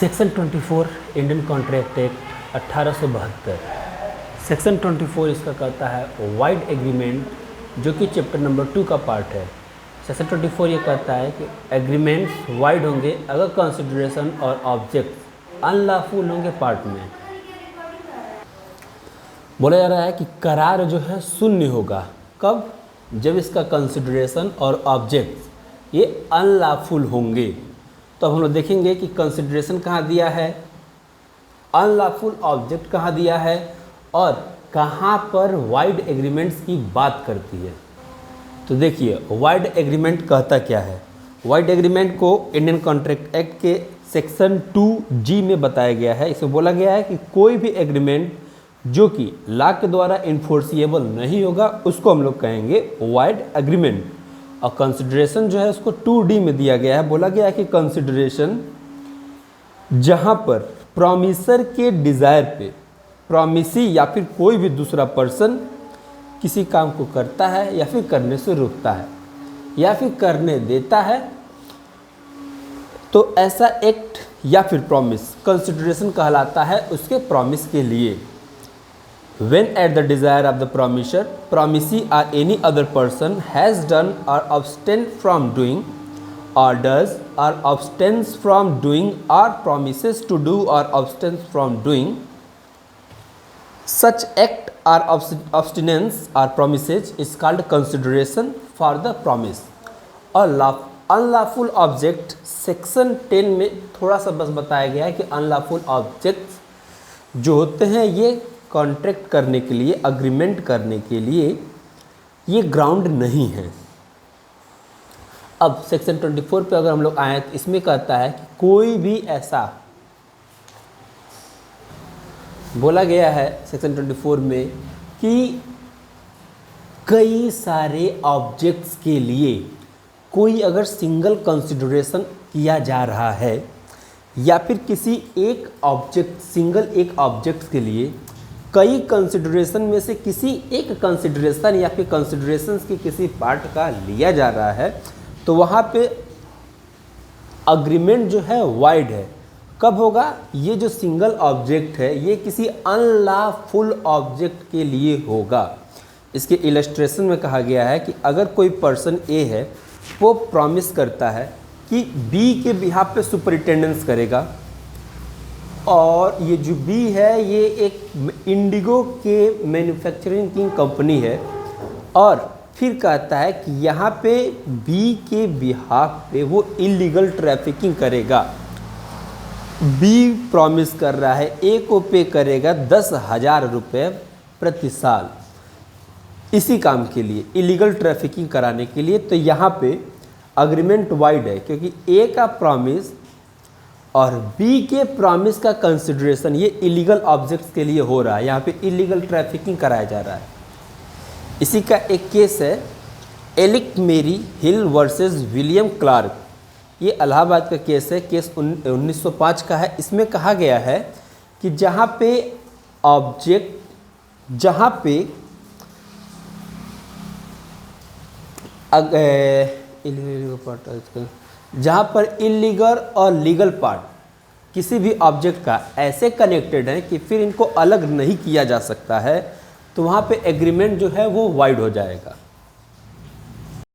Section 24 Indian contract act 1872 section 24 इसका कहता है वाइड एग्रीमेंट, जो कि चैप्टर नंबर 2 का पार्ट है। सेक्शन 24 ये कहता है कि एग्रीमेंट्स वाइड होंगे अगर कंसिडरेशन और ऑब्जेक्ट अनलॉफुल होंगे पार्ट में। बोला जा रहा है कि करार जो है शून्य होगा कब, जब इसका कंसिडरेशन और ऑब्जेक्ट ये अनलॉफुल होंगे। तो अब हम लोग देखेंगे कि कंसिडरेशन कहाँ दिया है, अनलॉफुल ऑब्जेक्ट कहाँ दिया है और कहाँ पर वाइड एग्रीमेंट्स की बात करती है। तो देखिए वाइड एग्रीमेंट कहता क्या है। वाइड एग्रीमेंट को इंडियन कॉन्ट्रैक्ट एक्ट के सेक्शन 2G में बताया गया है। इसमें बोला गया है कि कोई भी एग्रीमेंट जो कि लॉ के द्वारा इन्फोर्सिएबल नहीं होगा उसको हम लोग कहेंगे वाइड एग्रीमेंट। और कंसिडरेशन जो है उसको 2D में दिया गया है। बोला गया है कि कंसिडरेशन जहाँ पर प्रॉमिसर के डिज़ायर पे प्रॉमिसी या फिर कोई भी दूसरा पर्सन किसी काम को करता है या फिर करने से रोकता है या फिर करने देता है, तो ऐसा एक्ट या फिर प्रॉमिस कंसिडरेशन कहलाता है उसके प्रॉमिस के लिए। When at the desire of the promisor, promisee or any other person has done or abstained from doing, or does or abstains from doing, or promises to do or abstains from doing, such act or abstinence or promises is called consideration for the promise। और unlawful object section 10 में थोड़ा सा बस बताया गया है कि unlawful object जो होते हैं ये कॉन्ट्रैक्ट करने के लिए, अग्रीमेंट करने के लिए ये ग्राउंड नहीं है। अब सेक्शन 24 पे अगर हम लोग आए तो इसमें कहता है कि कोई भी ऐसा बोला गया है सेक्शन 24 में कि कई सारे ऑब्जेक्ट्स के लिए कोई अगर सिंगल कंसिडरेशन किया जा रहा है या फिर किसी एक ऑब्जेक्ट सिंगल एक ऑब्जेक्ट के लिए कई कंसिडरेशन में से किसी एक कंसिडरेशन या फिर कंसिडरेशंस के किसी पार्ट का लिया जा रहा है, तो वहाँ पे अग्रीमेंट जो है वाइड है। कब होगा, ये जो सिंगल ऑब्जेक्ट है ये किसी अनलॉफुल ऑब्जेक्ट के लिए होगा। इसके इलस्ट्रेशन में कहा गया है कि अगर कोई पर्सन ए है वो प्रॉमिस करता है कि बी के बिहाफ पे सुपरिटेंडेंस करेगा, और ये जो बी है ये एक इंडिगो के मैन्युफैक्चरिंग की कंपनी है, और फिर कहता है कि यहाँ पे बी के बिहाफ पे वो इलीगल ट्रैफिकिंग करेगा। बी प्रॉमिस कर रहा है ए को पे करेगा 10,000 रुपये प्रति साल इसी काम के लिए, इलीगल ट्रैफिकिंग कराने के लिए। तो यहाँ पे अग्रीमेंट वाइड है क्योंकि ए का प्रॉमिस और बी के प्रॉमिस का कंसिडरेशन ये इलीगल ऑब्जेक्ट्स के लिए हो रहा है। यहाँ पे इलीगल ट्रैफिकिंग कराया जा रहा है। इसी का एक केस है एलिक मेरी हिल वर्सेस विलियम क्लार्क। ये इलाहाबाद का केस है, केस 1905 का है। इसमें कहा गया है कि जहाँ पे ऑब्जेक्ट जहाँ पर इलीगल और लीगल पार्ट किसी भी ऑब्जेक्ट का ऐसे कनेक्टेड है कि फिर इनको अलग नहीं किया जा सकता है, तो वहाँ पे एग्रीमेंट जो है वो वाइड हो जाएगा।